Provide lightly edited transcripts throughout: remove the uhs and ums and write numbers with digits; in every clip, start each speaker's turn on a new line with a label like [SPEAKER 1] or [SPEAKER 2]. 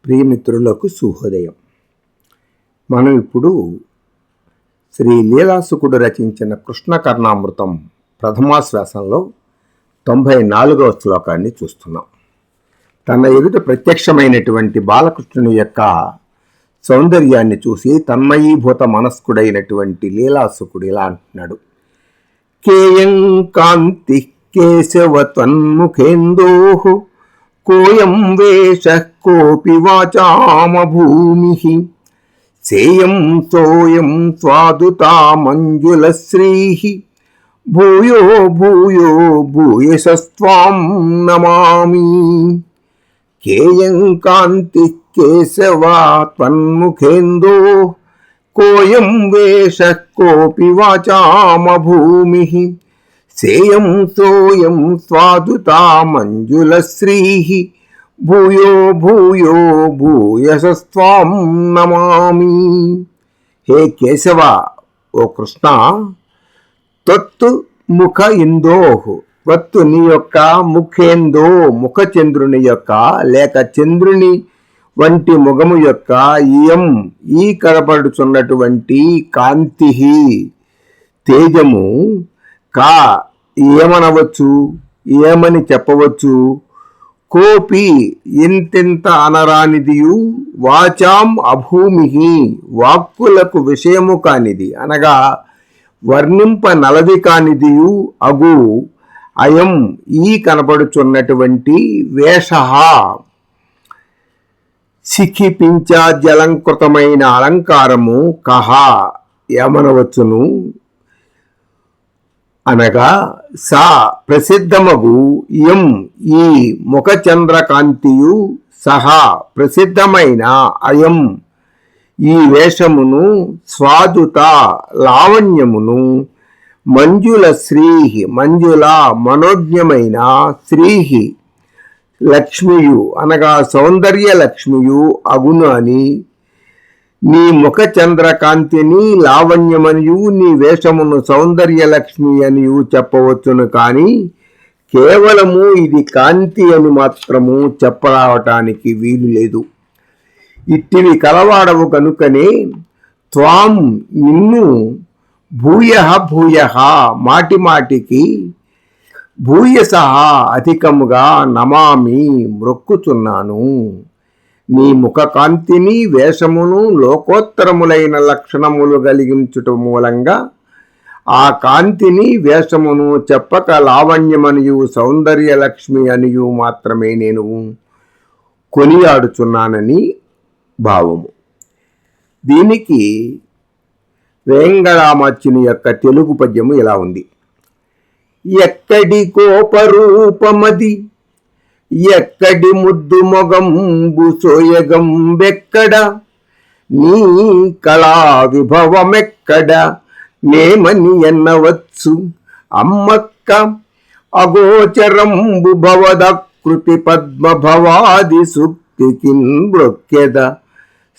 [SPEAKER 1] ప్రియమిత్రులకు శుభోదయం. మనం ఇప్పుడు శ్రీ లీలాసుకుడు రచించిన కృష్ణ కర్ణామృతం ప్రథమాశ్వాసంలో 94వ శ్లోకాన్ని చూస్తున్నాం. తన ఎదుట ప్రత్యక్షమైనటువంటి బాలకృష్ణుని యొక్క సౌందర్యాన్ని చూసి తన్మయీభూత మనస్కుడైనటువంటి లీలాసుకుడు ఇలా అంటున్నాడు: కేయం కాంతి కేశవ త్వన్ముఖేందోః కోయం వేషః కోపి వాచామ భూమిః సేయం సోయం స్వాదుతా మంజులశ్రీః భూయో భూయో భూయసస్త్వాం నమామి. కేయం కాంతి కేశవ త్వన్ముఖేందోః కోయం వేషః కోపి వాచామ భూమిః సేయం సోయం స్వాదుతా మంజులశ్రీః భూయో భూయో భూయసస్త్వాం నమామి. హే కేశవ, ఓ కృష్ణ, త్వత్తు ముఖ ఇందోః, త్వత్తు నీ యొక్క ముఖేందో, ముఖ చంద్రుని యొక్క లేక చంద్రుని వంటి ముఖము యొక్క ఇయం ఈ కనపడుచున్నటువంటి కాంతి తేజము కా ఏమనవచ్చు, ఏమని చెప్పవచ్చు, కోపి ఇంతింత అనరానిదియు, వాచాం అభూమి వాక్కులకు విషయము కానిది అనగా వర్ణింప నలది కానిదియు అగు అయం ఈ కనపడుచున్నటువంటి వేషః శిఖిపించ జలంకృతమైన అలంకారము కహ ఏమనవచ్చును అనగా సా ప్రసిద్ధమగు ఇయం ఈ ముఖచంద్రకాంతియు సహా ప్రసిద్ధమైన అయం ఈ వేషమును స్వాదుత లావణ్యమును మంజుల శ్రీహి మంజుల మనోజ్ఞమైన శ్రీహి లక్ష్మియు అనగా సౌందర్య లక్ష్మియు అగును అని నీ ముఖ చంద్రకాంతిని లావణ్యమనియు నీ వేషమును సౌందర్యలక్ష్మి అనియు చెప్పవచ్చును, కానీ కేవలము ఇది కాంతి అని మాత్రము చెప్పరావటానికి వీలు లేదు. ఇట్టివి కలవాడవు కనుకనే త్వాం నిన్ను భూయః భూయః మాటి మాటికి భూయసః అధికముగా నమామి మ్రొక్కుచున్నాను. నీ ముఖకాంతిని వేషమును లోకోత్తరములైన లక్షణములు కలిగించుట మూలంగా ఆ కాంతిని వేషమును చెప్పక లావణ్యమనియు సౌందర్యలక్ష్మి అనియు మాత్రమే నేను కొనియాడుచున్నానని భావము. దీనికి వేంగళామాచ్యుని యొక్క తెలుగు పద్యము ఇలా ఉంది: ఎక్కడి కోపరూపమది, ఎక్కడి ముద్దు మొగంబు సోయగంబెక్కడ, నీ కళా విభవమెక్కడ నేమని ఎన్నవచ్చు అమ్మక్క, అగోచరంబు భవదకృతి పద్మభవాది సుక్తికిన్ బ్రొక్కెద,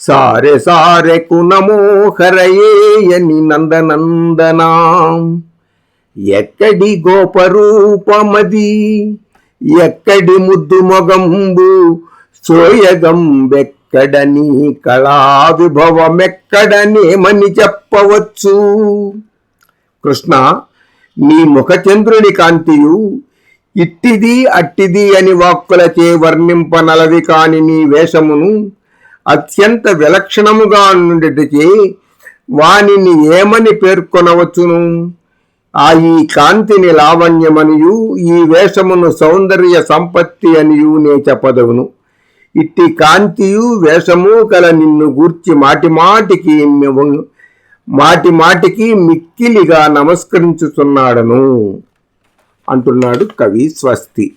[SPEAKER 1] సారె సారెకు నమోహరయేయని నందనందనా. ఎక్కడి గోపరూపమది, ఎక్కడి ముద్దు మొగంబు సోయగంబెక్కడ, నీ కళా విభవమెక్కడనేమని చెప్పవచ్చు. కృష్ణ, నీ ముఖచంద్రుని కాంతియు ఇట్టిది అట్టిది అని వాక్కులచే వర్ణింపనలవి కాని నీ వేషమును అత్యంత విలక్షణముగా నుండిచే వానిని ఏమని పేర్కొనవచ్చును. ఈ కాంతిని లావణ్యమనియు ఈ వేషమును సౌందర్య సంపత్తి అనియు నే చెప్పదవును. ఇట్టి కాంతియు వేషము కల నిన్ను గూర్చి మాటి మాటికి మిక్కిలిగా నమస్కరించుతున్నాడను అంటున్నాడు కవి. స్వస్తి.